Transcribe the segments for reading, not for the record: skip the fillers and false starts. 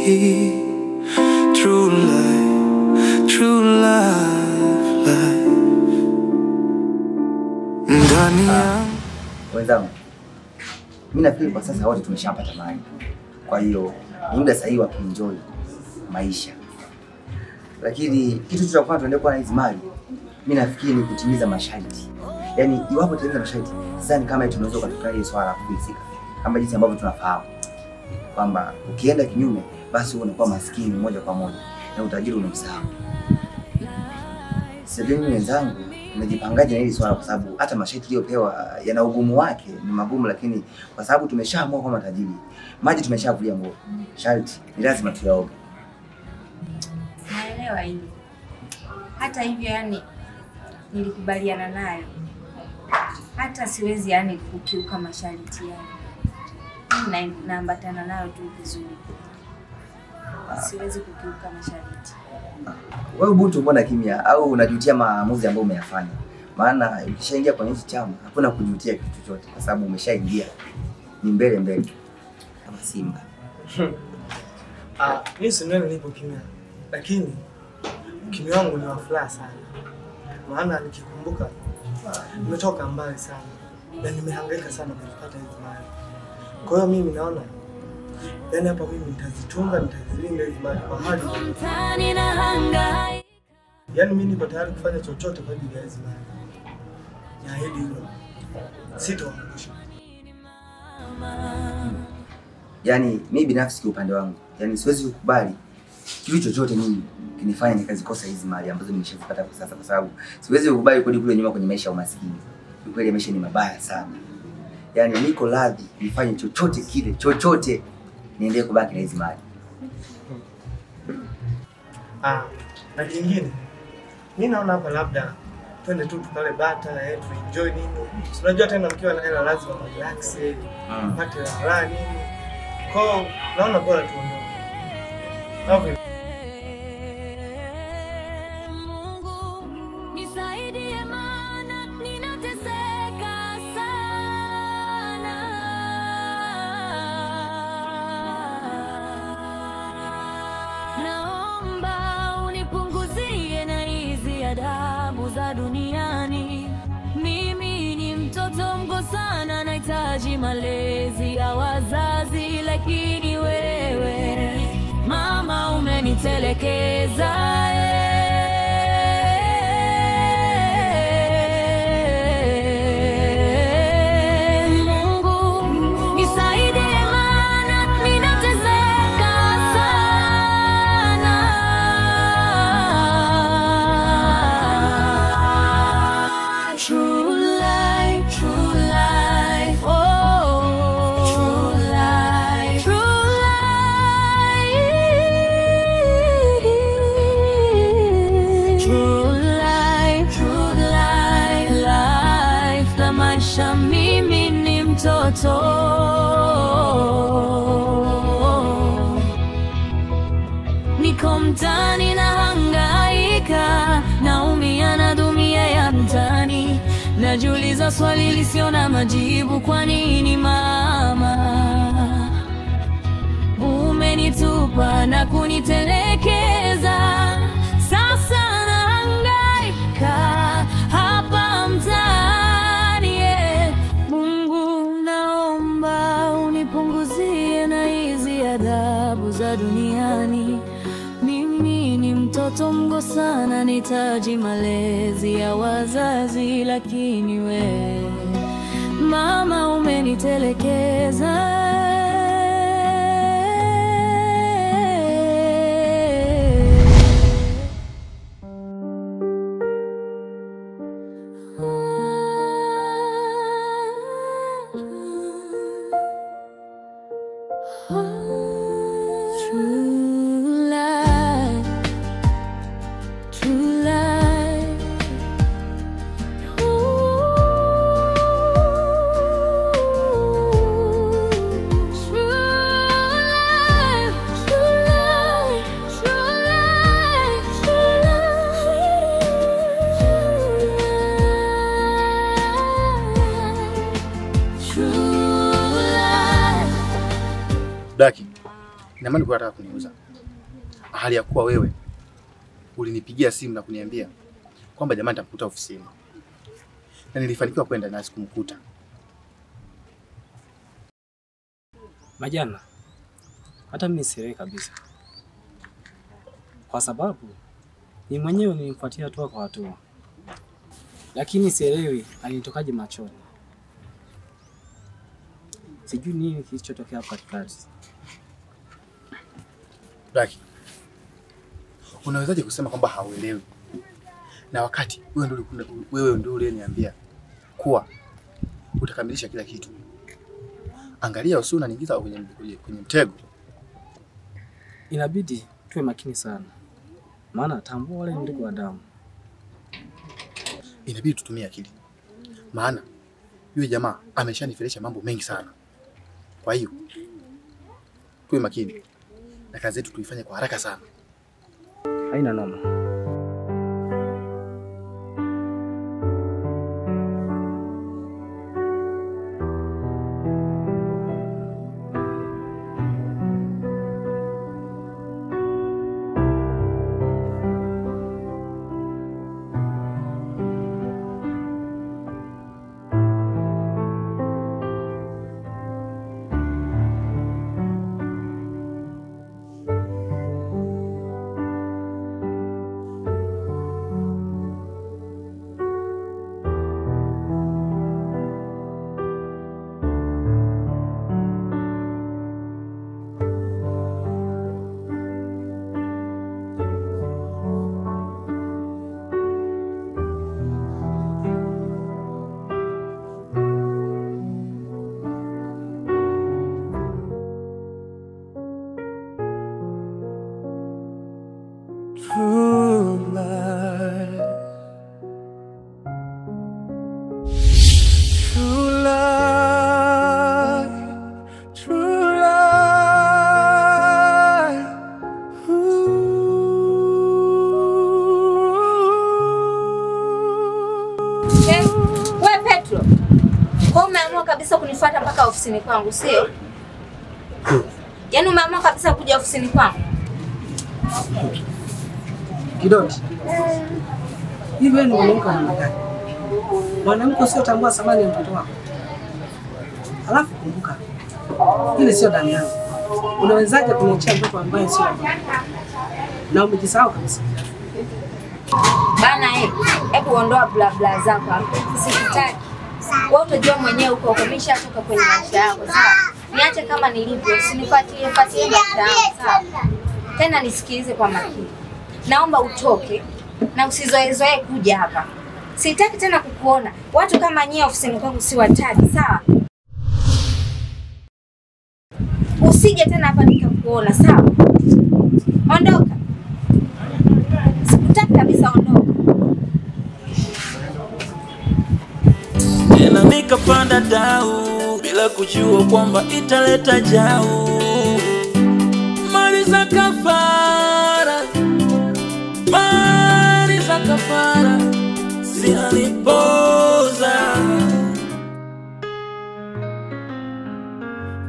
True life, true life. Ndani ya wenzangu, mimi nafikiri kwa sasa wote tumeshapata mali. Kwa hiyo ni muda sahihi wa kuenjoy maisha. Lakini kitu cha kwanza tuende kwa na hizo mali, mimi nafikiri ni kutimiza masharti. Yaani iwapo tutimiza masharti, sidhani kama tunaweza kutoka ile swala la kufilisika. Kama jinsi ambavyo tunafahamu kwamba ukienda kinyume basi unakuwa maskini moja kwa moja na utajiri unamsahau. Sasa wenzangu, nimejipangaje na hili swala kwa sababu hata masharti aliyopewa yana ugumu wake, ni magumu, lakini kwa sababu tumeshaamua kwa matajiri, maji tumeshavulia nguo, sharti ni lazima tuyaoge. Naelewa hili. Hata hivyo yani nilikubaliana nayo. Hata siwezi yani kukiuka masharti yao. Naambatana nayo tu vizuri. Siwezi kukiuka masharti. Wewe Buntu, mbona kimya au unajutia maamuzi ambayo umeyafanya? Maana ukishaingia kwenye hichi chama hakuna kujutia kitu chochote kwa sababu umeshaingia. Ni mbele mbele kama simba. Mimi si ndio nilipo kimya. Lakini kimya wangu ni wa furaha sana. Maana nikikumbuka nimetoka mbali sana na nimehangaika sana kupata hizo mali. Kwa hiyo mimi naona yani hapa mimi nitazitunga, nitazilinda hizo mali kwa hali. Yani mimi niko tayari kufanya chochote kwa ajili ya hizo mali. Naahidi hilo. Sitaangusha. Yani mimi binafsi kwa upande wangu, yani siwezi kukubali kitu chochote mimi kinifanya nikazikosa hizo mali ambazo nimeshazipata kwa sasa, kwa sababu siwezi kukubali kurudi kule nyuma kwenye maisha ya umaskini. Kwa kweli maisha ni mabaya sana. Yani niko radhi nifanye chochote kile, chochote niendelee kubaki na hizo mali. Na kingine mimi naona hapa labda twende tu tukale bata, tu enjoy nini. Unajua tena mkiwa na hela lazima relax, pate raha nini. Kwa naona bora tuondoke. Okay. Adabu za duniani. Mimi ni mtoto mgo sana, nahitaji malezi ya wazazi, lakini wewe mama umenitelekeza. Mimi ni mtoto, niko mtaani na hangaika, naumia na dunia ya mtaani, najiuliza swali lisio na majibu, kwa nini mama umenitupa na kunitelekeza? Sasa nahangaika hapa mtaani. Adabu za duniani. Mimi ni mtoto mgo sana, nahitaji malezi ya wazazi, lakini wewe mama umenitelekeza. Ina maana unataka kuniuza. Hali ya kuwa wewe ulinipigia simu na kuniambia kwamba jamani nitamkuta ofisini. Na nilifanikiwa kwenda na sikumkuta. Majana, hata mimi sielewi kabisa. Kwa sababu ni mwenyewe nilimfuatia hatua kwa hatua. Lakini sielewi alinitokaje machoni. Sijui nini kilichotokea hapa katikati. Daki. Unawezaje kusema kwamba hauelewi? Na wakati wewe ndio uliyeniambia kuwa utakamilisha kila kitu. Angalia usio unaniingiza kwenye mtego. Inabidi tuwe makini sana. Maana tambua wale ndugu wa damu. Inabidi tutumie akili. Maana yule jamaa ameshanifelesha mambo mengi sana. Kwa hiyo tuwe makini na kazi yetu tuifanye kwa haraka sana. Haina noma. True life. True life. True life. Hey, wewe Petro. Kwa umeamua kabisa kunifuata mpaka ofisini kwangu, sio? Yaani umeamua kabisa kuja ofisini kwangu? Kidoti. Hivi wewe ni mwanamke wa namna gani? Mwanamke sio tambua thamani ya mtoto wako. Alafu kumbuka, ile sio damu yangu. Unawezaje kuniachia mtoto ambaye sio wangu? Na umejisahau kabisa. Bana hebu ondoa bla bla zako hapo. Sikutaki. Wewe utajua mwenyewe uko umeshatoka kwenye maisha yako, sawa? Niache kama nilivyo, usinifuatilie maisha yangu, sawa? Tena nisikilize kwa makini. Naomba utoke na usizoezoe kuja hapa. Sitaki tena kukuona. Watu kama nyie ofisini kwangu si wataki, sawa? Usije tena hapa nikakuona, sawa? Ondoka. Sikutaki kabisa, ondoka. Tena nikapanda dau bila kujua kwamba italeta jau. Mali za kafara zinanipoza.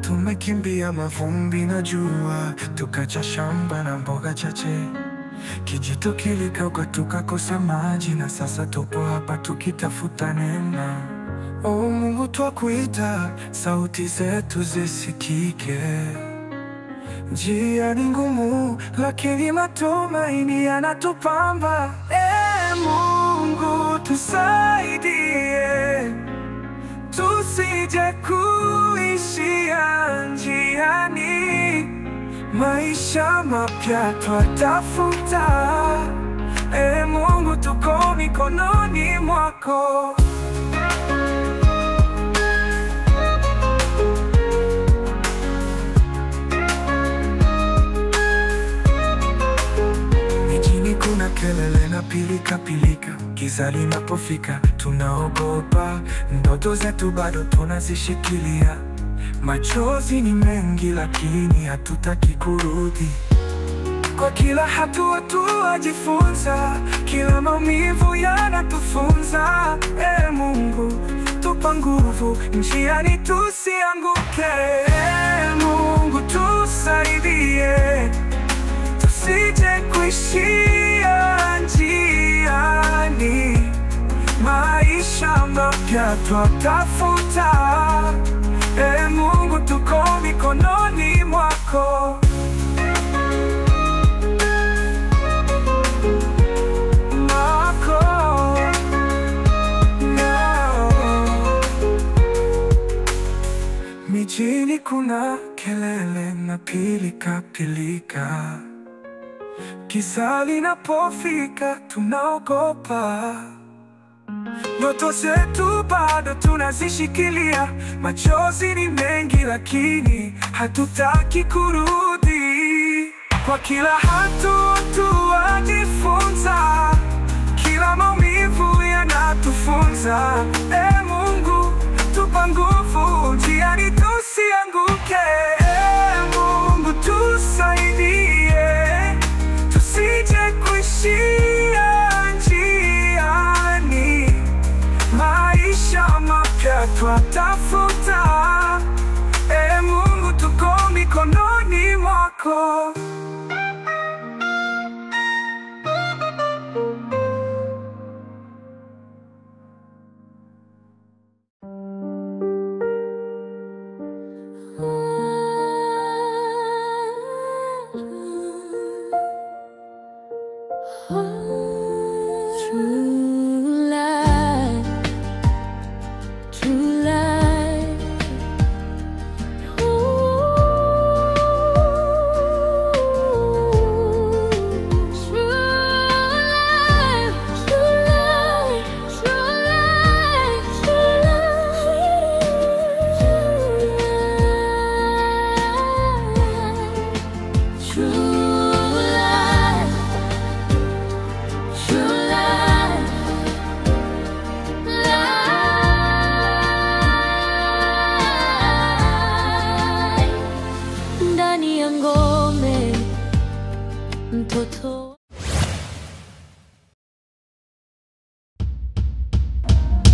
Tumekimbia mavumbi na jua, tukacha shamba na mboga chache. Kijito kilikauka tukakosa maji, na sasa tupo hapa tukitafuta neema. Oh Mungu twakuita, sauti zetu zisikike. Njia ni ngumu, lakini matumaini yanatupamba. Mungu tusaidie, tusije kuishia njiani. Maisha mapya twatafuta. Mungu tuko mikononi mwako. Kuna kelele na pilika pilika, giza linapofika tunaogopa. Ndoto zetu bado tunazishikilia. Machozi ni mengi lakini hatutaki kurudi. Kwa kila hatua tunajifunza, kila maumivu yanatufunza. Mungu tupa nguvu njiani tusianguke. Mungu tusaidie, mapya twatafuta. Mungu tuko mikononi mwako. Mijini kuna kelele na pilika pilika, giza linapofika tunaogopa. Ndoto zetu bado tunazishikilia, machozi ni mengi lakini hatutaki kurudi. Kwa kila hatua tunajifunza, kila maumivu yanatufunza. Mungu tupa nguvu njiani tusianguke. Mungu tusaidie, tusije kuishia njiani. Maisha mapya twatafuta. Mungu tuko mikononi mwako.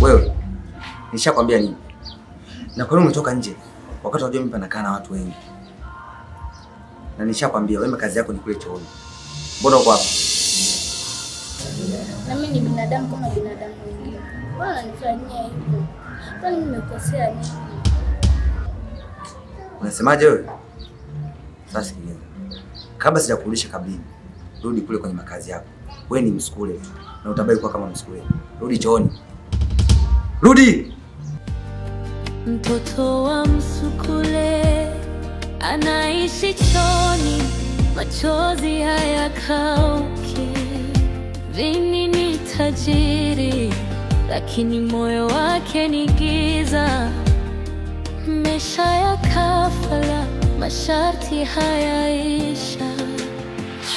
Wewe, nishakwambia nini? Na kwa nini umetoka nje wakati unajua mimi panakaa na watu wengi? Na nishakwambia wewe kazi yako ni kule chooni. Mbona uko hapa? Na mimi ni binadamu kama binadamu wengine. Bwana nifanyia hivyo. Kwani nimekosea nini? Unasemaje wewe? Sasa sikiliza. Kabla sijakurudisha kabini, rudi kule kwenye makazi yako. Wewe ni msukule tu na utabaki kuwa kama msukule. Rudi chooni. Rudi! Mtoto wa msukule anaishi chooni, machozi hayakauki. Vini ni tajiri, lakini moyo wake ni giza. Maisha ya kafala, masharti hayaisha.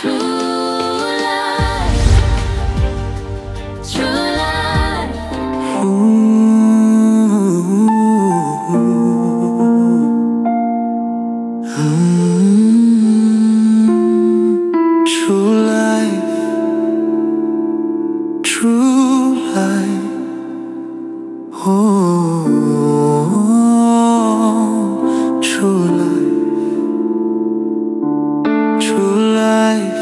True life, true life. True life, true life. Oh, true life, true life.